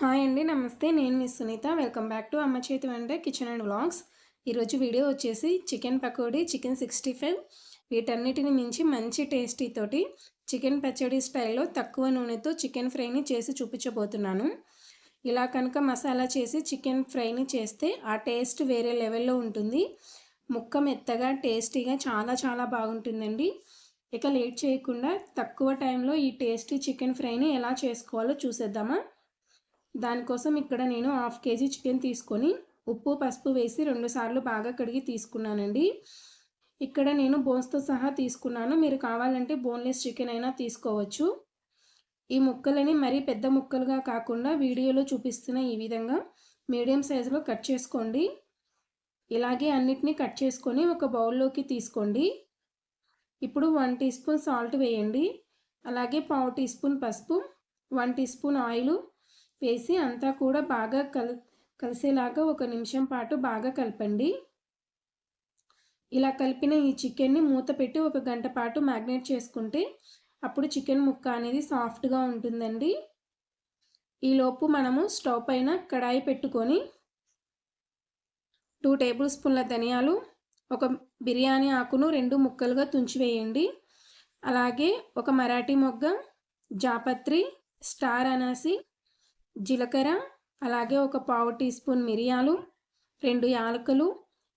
Hi అండి. నమస్తే. నేను మీ సునీత. వెల్కమ్ బ్యాక్ టు అమ్మ చేతి వంట కిచెన్ అండ్ వ్లాగ్స్. ఈరోజు వీడియో వచ్చేసి చికెన్ పకోడీ, చికెన్ 65 వీటన్నిటిని మించి మంచి టేస్టీ తోటి చికెన్ పచ్చడి స్టైల్లో తక్కువ నూనెతో చికెన్ ఫ్రైని చేసి చూపించబోతున్నాను. ఇలా కనుక మసాలా చేసి చికెన్ ఫ్రైని చేస్తే ఆ టేస్ట్ వేరే లెవెల్లో ఉంటుంది. ముక్క మెత్తగా టేస్టీగా చాలా బాగుంటుందండి. ఇక లేట్ చేయకుండా తక్కువ టైంలో ఈ టేస్టీ చికెన్ ఫ్రైని ఎలా చేసుకోవాలో చూసేద్దామా. దానికోసం ఇక్కడ నేను 1/2 kg చికెన్ తీసుకొని ఉప్పు పసుపు వేసి 2 సార్లు బాగా కడిగి తీసుకున్నానండి. ఇక్కడ నేను బోన్స్తో సహా తీసుకున్నాను. మీరు కావాలంటే బోన్లెస్ చికెన్ అయినా తీసుకోవచ్చు. ఈ ముక్కలని మరీ పెద్ద ముక్కలుగా కాకుండా వీడియోలో చూపిస్తున్న ఈ విధంగా మీడియం సైజులో కట్ చేసుకోండి. ఇలాగే అన్నిటినీ కట్ చేసుకొని ఒక బౌల్లోకి తీసుకోండి. ఇప్పుడు 1 టీ స్పూన్ సాల్ట్ వేయండి. అలాగే 1/2 టీ స్పూన్ పసుపు, 1 టీ స్పూన్ ఆయిల్ వేసి అంతా కూడా బాగా కలిసేలాగా 1 నిమిషం పాటు బాగా కలపండి. ఇలా కలిపిన ఈ చికెన్ని మూత పెట్టి 1 గంట పాటు మ్యాగ్నేట్ చేసుకుంటే అప్పుడు చికెన్ ముక్క అనేది సాఫ్ట్గా ఉంటుందండి. ఈలోపు మనము స్టవ్ పైన కడాయి పెట్టుకొని 2 టేబుల్ స్పూన్ల ధనియాలు, 1 బిర్యానీ ఆకును 2 ముక్కలుగా తుంచివేయండి. అలాగే 1 మరాఠీ మొగ్గ, జాపత్రి, స్టార్ అనాసి, జీలకర్ర, అలాగే 1/4 టీ స్పూన్ మిరియాలు, 2 యాలకులు,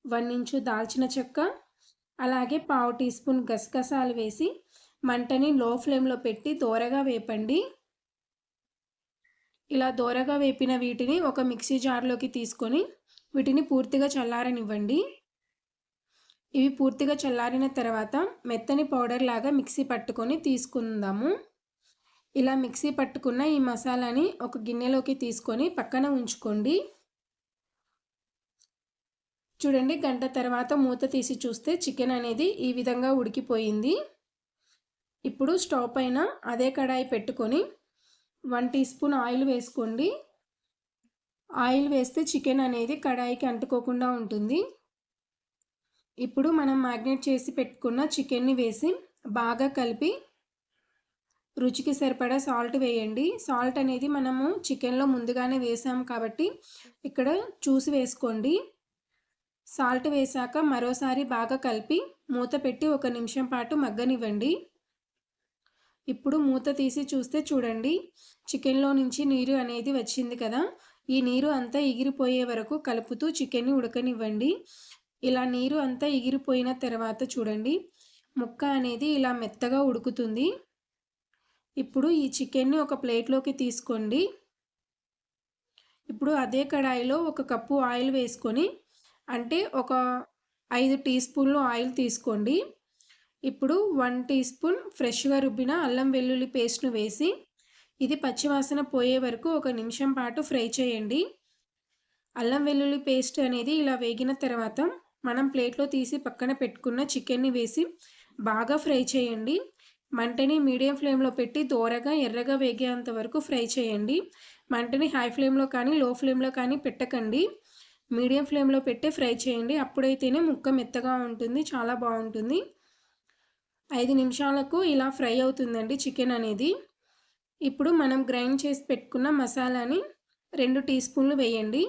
1 ఇంచు దాల్చిన చెక్క, అలాగే 1/4 టీ స్పూన్ గసగసాలు వేసి మంటని లో ఫ్లేమ్లో పెట్టి దోరగా వేపండి. ఇలా దోరగా వేపిన వీటిని ఒక మిక్సీ జార్లోకి తీసుకొని వీటిని పూర్తిగా చల్లారనివ్వండి. ఇవి పూర్తిగా చల్లారిన తర్వాత మెత్తని పౌడర్ లాగా మిక్సీ పట్టుకొని తీసుకుందాము. ఇలా మిక్సీ పట్టుకున్న ఈ మసాలాని ఒక గిన్నెలోకి తీసుకొని పక్కన ఉంచుకోండి. చూడండి, గంట తర్వాత మూత తీసి చూస్తే చికెన్ అనేది ఈ విధంగా ఉడికిపోయింది. ఇప్పుడు స్టవ్ పైన అదే కడాయి పెట్టుకొని 1 టీ స్పూన్ ఆయిల్ వేసుకోండి. ఆయిల్ వేస్తే చికెన్ అనేది కడాయికి అంటుకోకుండా ఉంటుంది. ఇప్పుడు మనం మ్యాగ్నేట్ చేసి పెట్టుకున్న చికెన్ని వేసి బాగా కలిపి రుచికి సరిపడా సాల్ట్ వేయండి. సాల్ట్ అనేది మనము చికెన్లో ముందుగానే వేసాం కాబట్టి ఇక్కడ చూసి వేసుకోండి. సాల్ట్ వేశాక మరోసారి బాగా కలిపి మూత పెట్టి 1 నిమిషం పాటు మగ్గనివ్వండి. ఇప్పుడు మూత తీసి చూస్తే చూడండి, చికెన్లో నుంచి నీరు అనేది వచ్చింది కదా. ఈ నీరు అంతా ఎగిరిపోయే వరకు కలుపుతూ చికెన్ని ఉడకనివ్వండి. ఇలా నీరు అంతా ఎగిరిపోయిన తర్వాత చూడండి, ముక్క అనేది ఇలా మెత్తగా ఉడుకుతుంది. ఇప్పుడు ఈ చికెన్ని ఒక ప్లేట్లోకి తీసుకోండి. ఇప్పుడు అదే కడాయిలో 1 కప్పు ఆయిల్ వేసుకొని, అంటే ఒక 5 టీ స్పూన్లు ఆయిల్ తీసుకోండి. ఇప్పుడు 1 టీ స్పూన్ ఫ్రెష్గా రుబ్బిన అల్లం వెల్లుల్లి పేస్ట్ను వేసి ఇది పచ్చివాసన పోయే వరకు 1 నిమిషం పాటు ఫ్రై చేయండి. అల్లం వెల్లుల్లి పేస్ట్ అనేది ఇలా వేగిన తర్వాత మనం ప్లేట్లో తీసి పక్కన పెట్టుకున్న చికెన్ని వేసి బాగా ఫ్రై చేయండి. మంటని మీడియం ఫ్లేమ్లో పెట్టి దోరగా ఎర్రగా వేగేంత వరకు ఫ్రై చేయండి. మంటని హై ఫ్లేమ్లో కానీ లో ఫ్లేమ్లో కానీ పెట్టకండి. మీడియం ఫ్లేమ్లో పెట్టి ఫ్రై చేయండి. అప్పుడైతేనే ముక్క మెత్తగా ఉంటుంది, చాలా బాగుంటుంది. 5 నిమిషాలకు ఇలా ఫ్రై అవుతుందండి చికెన్ అనేది. ఇప్పుడు మనం గ్రైండ్ చేసి పెట్టుకున్న మసాలాని 2 టీ స్పూన్లు వేయండి.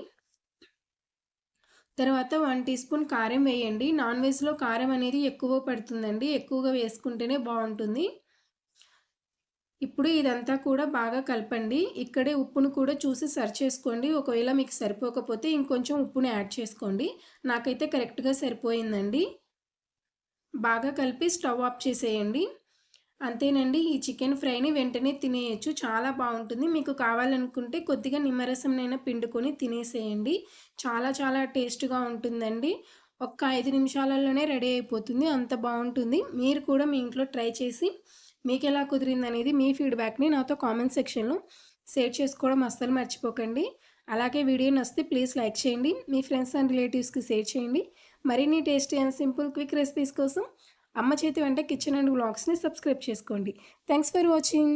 తర్వాత 1 టీ స్పూన్ కారం వేయండి. నాన్ వెజ్లో కారం అనేది ఎక్కువ పడుతుందండి, ఎక్కువగా వేసుకుంటేనే బాగుంటుంది. ఇప్పుడు ఇదంతా కూడా బాగా కలపండి. ఇక్కడే ఉప్పును కూడా చూసి సరి చేసుకోండి. ఒకవేళ మీకు సరిపోకపోతే ఇంకొంచెం ఉప్పుని యాడ్ చేసుకోండి. నాకైతే కరెక్ట్గా సరిపోయిందండి. బాగా కలిపి స్టవ్ ఆఫ్ చేసేయండి. అంతేనండి, ఈ చికెన్ ఫ్రైని వెంటనే తినేయచ్చు, చాలా బాగుంటుంది. మీకు కావాలనుకుంటే కొద్దిగా నిమ్మరసంనైనా పిండుకొని తినేసేయండి. చాలా టేస్ట్గా ఉంటుందండి. ఒక్క 5 నిమిషాలలోనే రెడీ అయిపోతుంది, అంత బాగుంటుంది. మీరు కూడా మీ ఇంట్లో ట్రై చేసి మీకు ఎలా కుదిరింది అనేది మీ ఫీడ్బ్యాక్ని నాతో కామెంట్ సెక్షన్లో షేర్ చేసుకోవడం అస్సలు మర్చిపోకండి. అలాగే వీడియో నచ్చితే ప్లీజ్ లైక్ చేయండి, మీ ఫ్రెండ్స్ అండ్ రిలేటివ్స్కి షేర్ చేయండి. మరిన్ని tasty and simple quick recipes కోసం అమ్మ చేతి వంట కిచెన్ అండ్ వ్లాగ్స్ని సబ్స్క్రైబ్ చేసుకోండి. Thanks for watching.